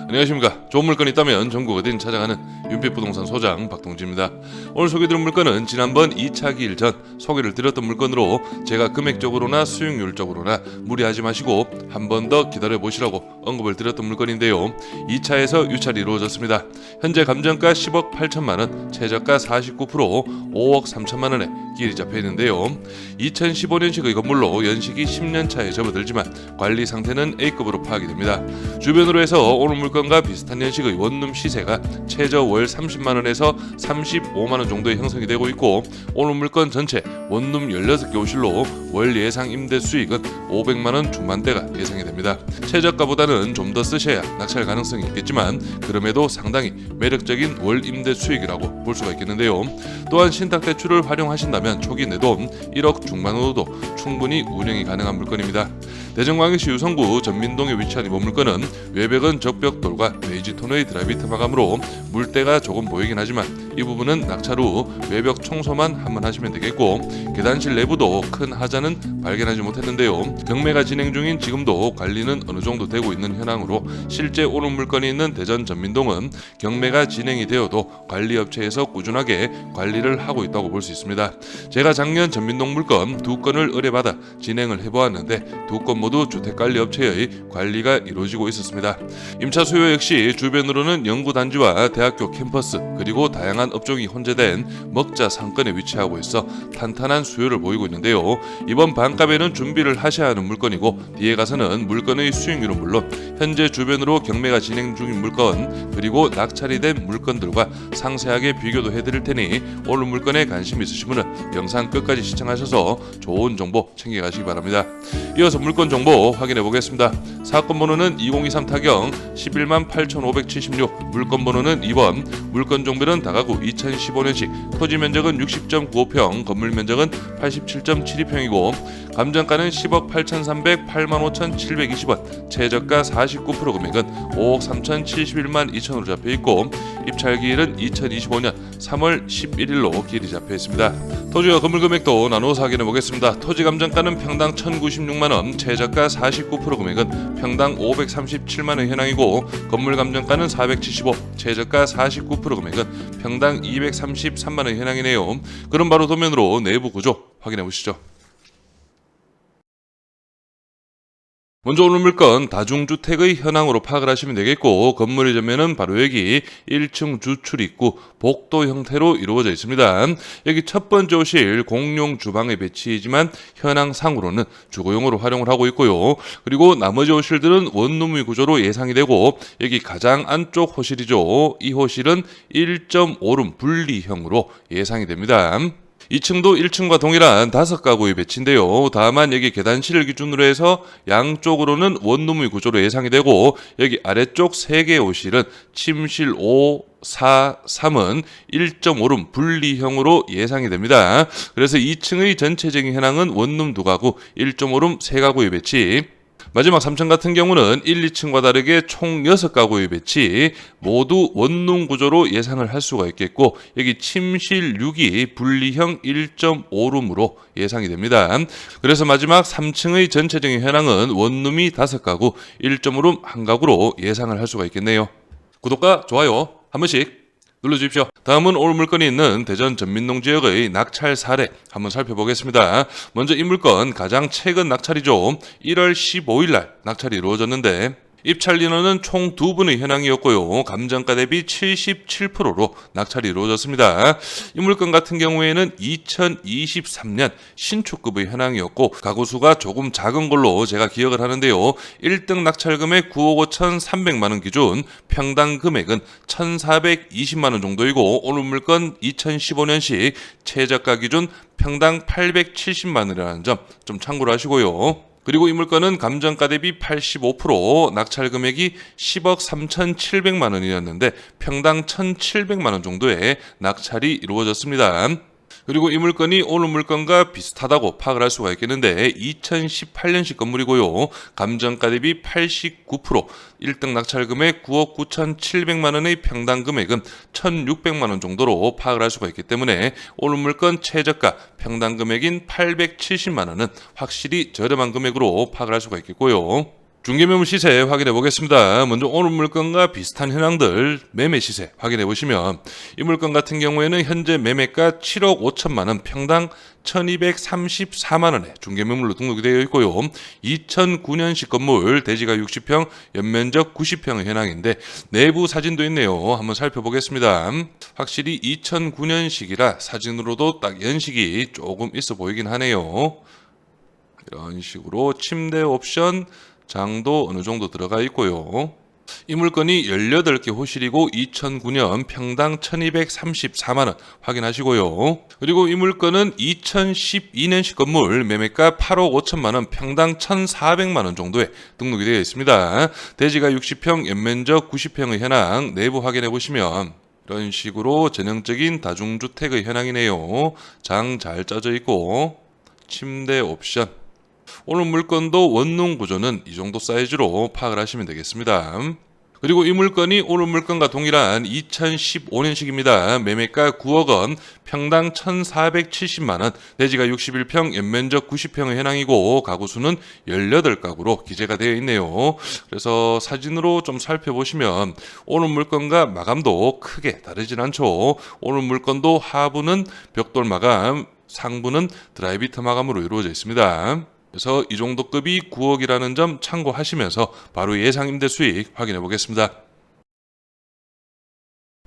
안녕하십니까. 좋은 물건이 있다면 전국 어딘 찾아가는 윤빛부동산 소장 박동지입니다. 오늘 소개드릴 물건은 지난번 2차 기일 전 소개를 드렸던 물건으로 제가 금액적으로나 수익률적으로나 무리하지 마시고 한 번 더 기다려 보시라고 언급을 드렸던 물건인데요. 2차에서 유찰이 이루어졌습니다. 현재 감정가 10억 8천만원, 최저가 49% 5억 3천만원에 기일이 잡혀 있는데요. 2015년식의 건물로 연식이 10년 차에 접어들지만 관리 상태는 A급으로 파악이 됩니다. 주변으로 해서 오늘 물건과 비슷한 연식의 원룸 시세가 최저 월 30만원에서 35만원 정도의 형성이 되고 있고, 오늘 물건 전체 원룸 16개 호실로 월 예상 임대 수익은 500만원 중반대가 예상이 됩니다. 최저가보다는 좀 더 쓰셔야 낙찰 가능성이 있겠지만 그럼에도 상당히 매력적인 월 임대 수익이라고 볼 수가 있겠는데요. 또한 신탁대출을 활용하신다면 초기 내돈 1억 중반으로도 충분히 운영이 가능한 물건입니다. 대전광역시 유성구 전민동에 위치한 이번 물건은 외벽은 적벽돌과 베이지톤의 드라이비트 마감으로 물때가 조금 보이긴 하지만 이 부분은 낙찰 후 외벽 청소만 한번 하시면 되겠고, 계단실 내부도 큰 하자는 발견하지 못했는데요. 경매가 진행 중인 지금도 관리는 어느 정도 되고 있는 현황으로 실제 오는 물건이 있는 대전 전민동은 경매가 진행이 되어도 관리업체에서 꾸준하게 관리를 하고 있다고 볼 수 있습니다. 제가 작년 전민동 물건 2건을 의뢰받아 진행을 해보았는데 2건 모두 주택관리업체의 관리가 이루어지고 있었습니다. 임차 수요 역시 주변으로는 연구단지와 대학교 캠퍼스 그리고 다양한 업종이 혼재된 먹자 상권에 위치하고 있어 탄탄한 수요를 보이고 있는데요. 이번 반값에는 준비를 하셔야 하는 물건이고, 뒤에 가서는 물건의 수익률은 물론 현재 주변으로 경매가 진행 중인 물건 그리고 낙찰이 된 물건들과 상세하게 비교도 해드릴 테니 오늘 물건에 관심 있으신 분은 영상 끝까지 시청하셔서 좋은 정보 챙겨가시기 바랍니다. 이어서 물건 정보 확인해 보겠습니다. 사건 번호는 2023 타경 11만 8,576, 물건 번호는 2번, 물건 종별은 다가구 2015년식, 토지 면적은 60.95평, 건물 면적은 87.72평이고 감정가는 10억 8,300, 85,720원, 최저가 49% 금액은 5억 3,071만 2천으로 잡혀 있고 입찰 기일은 2025년 3월 11일로 기일이 잡혀 있습니다. 토지와 건물 금액도 나누어서 확인해 보겠습니다. 토지 감정가는 평당 1,096만원, 최저가 49% 금액은 평당 537만원 현황이고, 건물 감정가는 475, 최저가 49% 금액은 평당 233만원 현황이네요. 그럼 바로 도면으로 내부 구조 확인해 보시죠. 먼저 오늘 물건 다중주택의 현황으로 파악을 하시면 되겠고, 건물의 전면은 바로 여기 1층 주출 입구 복도 형태로 이루어져 있습니다. 여기 첫 번째 호실 공용 주방에 배치이지만 현황상으로는 주거용으로 활용을 하고 있고요. 그리고 나머지 호실들은 원룸의 구조로 예상이 되고, 여기 가장 안쪽 호실이죠. 이 호실은 1.5룸 분리형으로 예상이 됩니다. 2층도 1층과 동일한 5가구의 배치인데요. 다만 여기 계단실을 기준으로 해서 양쪽으로는 원룸의 구조로 예상이 되고, 여기 아래쪽 3개의 호실은 침실 5, 4, 3은 1.5룸 분리형으로 예상이 됩니다. 그래서 2층의 전체적인 현황은 원룸 2가구, 1.5룸 3가구의 배치. 마지막 3층 같은 경우는 1, 2층과 다르게 총 6가구의 배치, 모두 원룸 구조로 예상을 할 수가 있겠고, 여기 침실 6이 분리형 1.5룸으로 예상이 됩니다. 그래서 마지막 3층의 전체적인 현황은 원룸이 5가구, 1.5룸 1가구로 예상을 할 수가 있겠네요. 구독과 좋아요 한 번씩 눌러주십시오. 다음은 오늘 물건이 있는 대전 전민동 지역의 낙찰 사례 한번 살펴보겠습니다. 먼저 이 물건 가장 최근 낙찰이죠. 1월 15일 날 낙찰이 이루어졌는데 입찰 인원은 총 2분의 현황이었고요. 감정가 대비 77%로 낙찰이 이루어졌습니다. 이 물건 같은 경우에는 2023년 신축급의 현황이었고 가구 수가 조금 작은 걸로 제가 기억을 하는데요. 1등 낙찰 금액 9억 5,300만원 기준, 평당 금액은 1,420만원 정도이고 오늘 물건 2015년식 최저가 기준 평당 870만원이라는 점 좀 참고를 하시고요. 그리고 이 물건은 감정가 대비 85%, 낙찰 금액이 10억 3,700만 원이었는데 평당 1,700만 원 정도의 낙찰이 이루어졌습니다. 그리고 이 물건이 오늘 물건과 비슷하다고 파악을 할 수가 있겠는데 2018년식 건물이고요. 감정가 대비 89%, 1등 낙찰 금액 9억 9,700만 원의 평당 금액은 1,600만 원 정도로 파악을 할 수가 있기 때문에 오늘 물건 최저가 평당 금액인 870만 원은 확실히 저렴한 금액으로 파악을 할 수가 있겠고요. 중개매물 시세 확인해 보겠습니다. 먼저 오늘 물건과 비슷한 현황들 매매 시세 확인해 보시면 이 물건 같은 경우에는 현재 매매가 7억 5천만 원, 평당 1234만 원에 중개매물로 등록이 되어 있고요. 2009년식 건물, 대지가 60평, 연면적 90평의 현황인데 내부 사진도 있네요. 한번 살펴보겠습니다. 확실히 2009년식이라 사진으로도 딱 연식이 조금 있어 보이긴 하네요. 이런 식으로 침대 옵션 장도 어느 정도 들어가 있고요. 이 물건이 18개 호실이고 2009년 평당 1234만 원 확인하시고요. 그리고 이 물건은 2012년식 건물, 매매가 8억 5천만 원, 평당 1,400만 원 정도에 등록이 되어 있습니다. 대지가 60평, 연면적 90평의 현황 내부 확인해 보시면 이런 식으로 전형적인 다중주택의 현황이네요. 장 잘 짜져 있고 침대 옵션, 오늘 물건도 원룸 구조는 이 정도 사이즈로 파악을 하시면 되겠습니다. 그리고 이 물건이 오늘 물건과 동일한 2015년식입니다. 매매가 9억 원, 평당 1,470만 원, 대지가 61평, 연면적 90평의 현황이고 가구 수는 18가구로 기재가 되어 있네요. 그래서 사진으로 좀 살펴보시면 오늘 물건과 마감도 크게 다르진 않죠. 오늘 물건도 하부는 벽돌 마감, 상부는 드라이비트 마감으로 이루어져 있습니다. 그래서 이 정도 급이 9억이라는 점 참고하시면서 바로 예상 임대 수익 확인해 보겠습니다.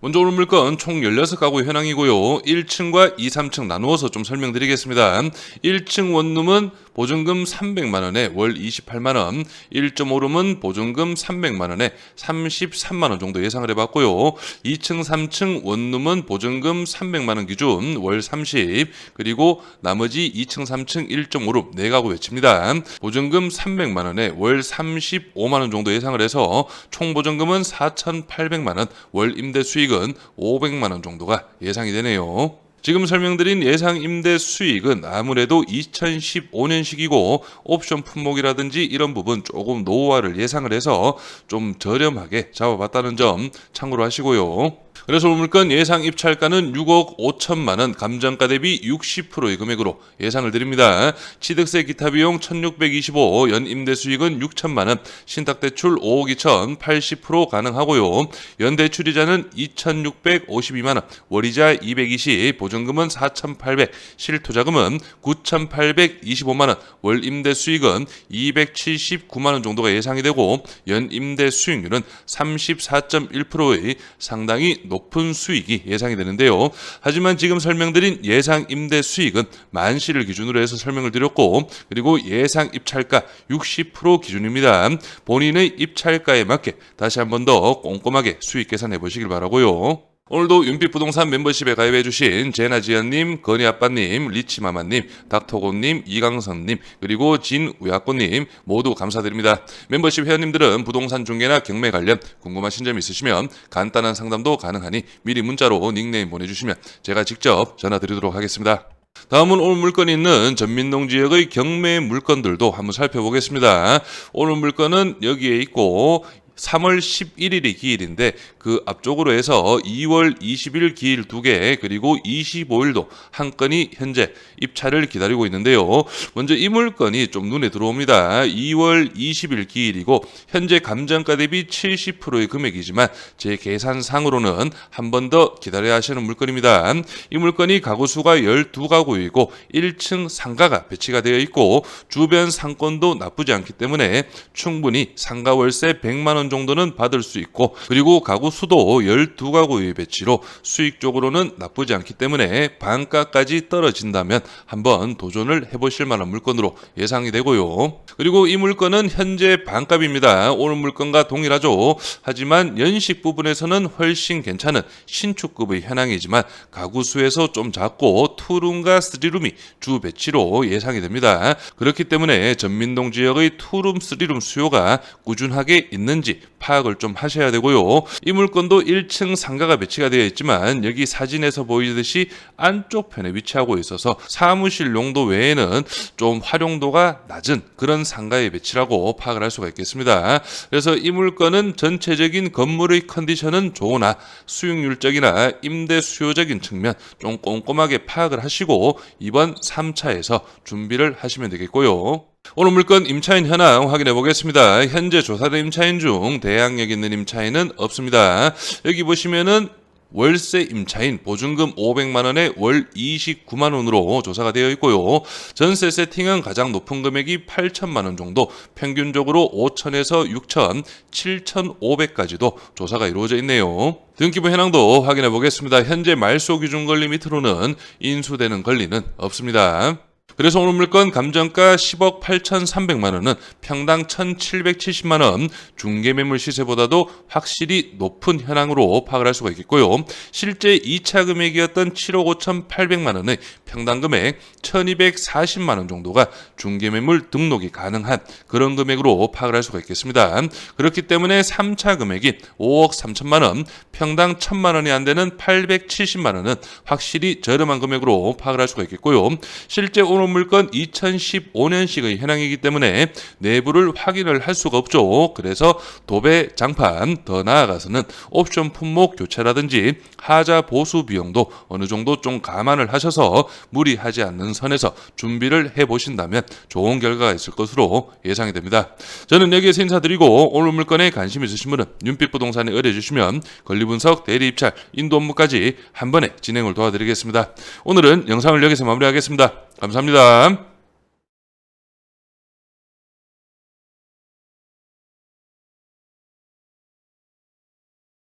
먼저 오늘 물건 총 16가구 현황이고요. 1층과 2, 3층 나누어서 좀 설명드리겠습니다. 1층 원룸은 보증금 300만 원에 월 28만 원, 1.5룸은 보증금 300만 원에 33만 원 정도 예상을 해봤고요. 2층, 3층 원룸은 보증금 300만 원 기준 월 30, 그리고 나머지 2층, 3층 1.5룸 4가구 외칩니다. 보증금 300만 원에 월 35만 원 정도 예상을 해서 총 보증금은 4,800만 원, 월 임대 수익은 500만 원 정도가 예상이 되네요. 지금 설명드린 예상 임대 수익은 아무래도 2015년식이고 옵션 품목이라든지 이런 부분 조금 노후화를 예상을 해서 좀 저렴하게 잡아봤다는 점 참고로 하시고요. 그래서 오늘 물건 예상 입찰가는 6억 5천만 원, 감정가 대비 60%의 금액으로 예상을 드립니다. 취득세 기타 비용 1,625, 연 임대 수익은 6천만 원, 신탁 대출 5억 2천, 80% 가능하고요. 연 대출이자는 2,652만 원, 월이자 220, 보증금은 4,800, 실투자금은 9,825만 원, 월 임대 수익은 279만 원 정도가 예상이 되고 연 임대 수익률은 34.1%의 상당히 높은 수익이 예상이 되는데요. 하지만 지금 설명드린 예상 임대 수익은 만시를 기준으로 해서 설명을 드렸고, 그리고 예상 입찰가 60% 기준입니다. 본인의 입찰가에 맞게 다시 한 번 더 꼼꼼하게 수익 계산해 보시길 바라고요. 오늘도 윤빛부동산 멤버십에 가입해주신 제나지연님, 건희아빠님, 리치마마님, 닥터고님, 이강선님, 그리고 진우야꼬님 모두 감사드립니다. 멤버십 회원님들은 부동산 중개나 경매 관련 궁금하신 점 있으시면 간단한 상담도 가능하니 미리 문자로 닉네임 보내주시면 제가 직접 전화드리도록 하겠습니다. 다음은 오늘 물건이 있는 전민동 지역의 경매 물건들도 한번 살펴보겠습니다. 오늘 물건은 여기에 있고 3월 11일이 기일인데 그 앞쪽으로 해서 2월 20일 기일 2개, 그리고 25일도 한 건이 현재 입찰을 기다리고 있는데요. 먼저 이 물건이 좀 눈에 들어옵니다. 2월 20일 기일이고 현재 감정가 대비 70%의 금액이지만 제 계산상으로는 한 번 더 기다려야 하시는 물건입니다. 이 물건이 가구 수가 12가구이고 1층 상가가 배치가 되어 있고 주변 상권도 나쁘지 않기 때문에 충분히 상가 월세 100만 원 정도는 받을 수 있고, 그리고 가구 수도 12가구의 배치로 수익적으로는 나쁘지 않기 때문에 반가까지 떨어진다면 한번 도전을 해보실 만한 물건으로 예상이 되고요. 그리고 이 물건은 현재 반값입니다. 오늘 물건과 동일하죠. 하지만 연식 부분에서는 훨씬 괜찮은 신축급의 현황이지만 가구 수에서 좀 작고 투룸과 쓰리룸이 주 배치로 예상이 됩니다. 그렇기 때문에 전민동 지역의 투룸, 쓰리룸 수요가 꾸준하게 있는지 파악을 좀 하셔야 되고요. 이 물건도 1층 상가가 배치가 되어 있지만 여기 사진에서 보이듯이 안쪽 편에 위치하고 있어서 사무실 용도 외에는 좀 활용도가 낮은 그런 상가의 배치라고 파악을 할 수가 있겠습니다. 그래서 이 물건은 전체적인 건물의 컨디션은 좋으나 수익률적이나 임대 수요적인 측면 좀 꼼꼼하게 파악을 하시고 이번 3차에서 준비를 하시면 되겠고요. 오늘 물건 임차인 현황 확인해 보겠습니다. 현재 조사된 임차인 중 대항력 있는 임차인은 없습니다. 여기 보시면은 월세 임차인 보증금 500만 원에 월 29만 원으로 조사가 되어 있고요. 전세 세팅은 가장 높은 금액이 8천만 원 정도, 평균적으로 5천에서 6천, 7,500까지도 조사가 이루어져 있네요. 등기부 현황도 확인해 보겠습니다. 현재 말소 기준 권리 밑으로는 인수되는 권리는 없습니다. 그래서 오늘 물건 감정가 10억 8,300만 원은 평당 1,770만 원, 중개매물 시세보다도 확실히 높은 현황으로 파악을 할 수가 있겠고요. 실제 2차 금액이었던 7억 5,800만 원의 평당 금액 1,240만 원 정도가 중개매물 등록이 가능한 그런 금액으로 파악을 할 수가 있겠습니다. 그렇기 때문에 3차 금액인 5억 3천만 원, 평당 1,000만 원이 안 되는 870만 원은 확실히 저렴한 금액으로 파악을 할 수가 있겠고요. 실제 오늘 물건 2015년식의 현황이기 때문에 내부를 확인을 할 수가 없죠. 그래서 도배, 장판, 더 나아가서는 옵션 품목 교체라든지 하자 보수 비용도 어느 정도 좀 감안을 하셔서 무리하지 않는 선에서 준비를 해보신다면 좋은 결과가 있을 것으로 예상이 됩니다. 저는 여기에서 인사드리고 오늘 물건에 관심 있으신 분은 윤빛부동산에 의뢰주시면 권리분석, 대리입찰, 인도 업무까지 한 번에 진행을 도와드리겠습니다. 오늘은 영상을 여기서 마무리하겠습니다. 감사합니다.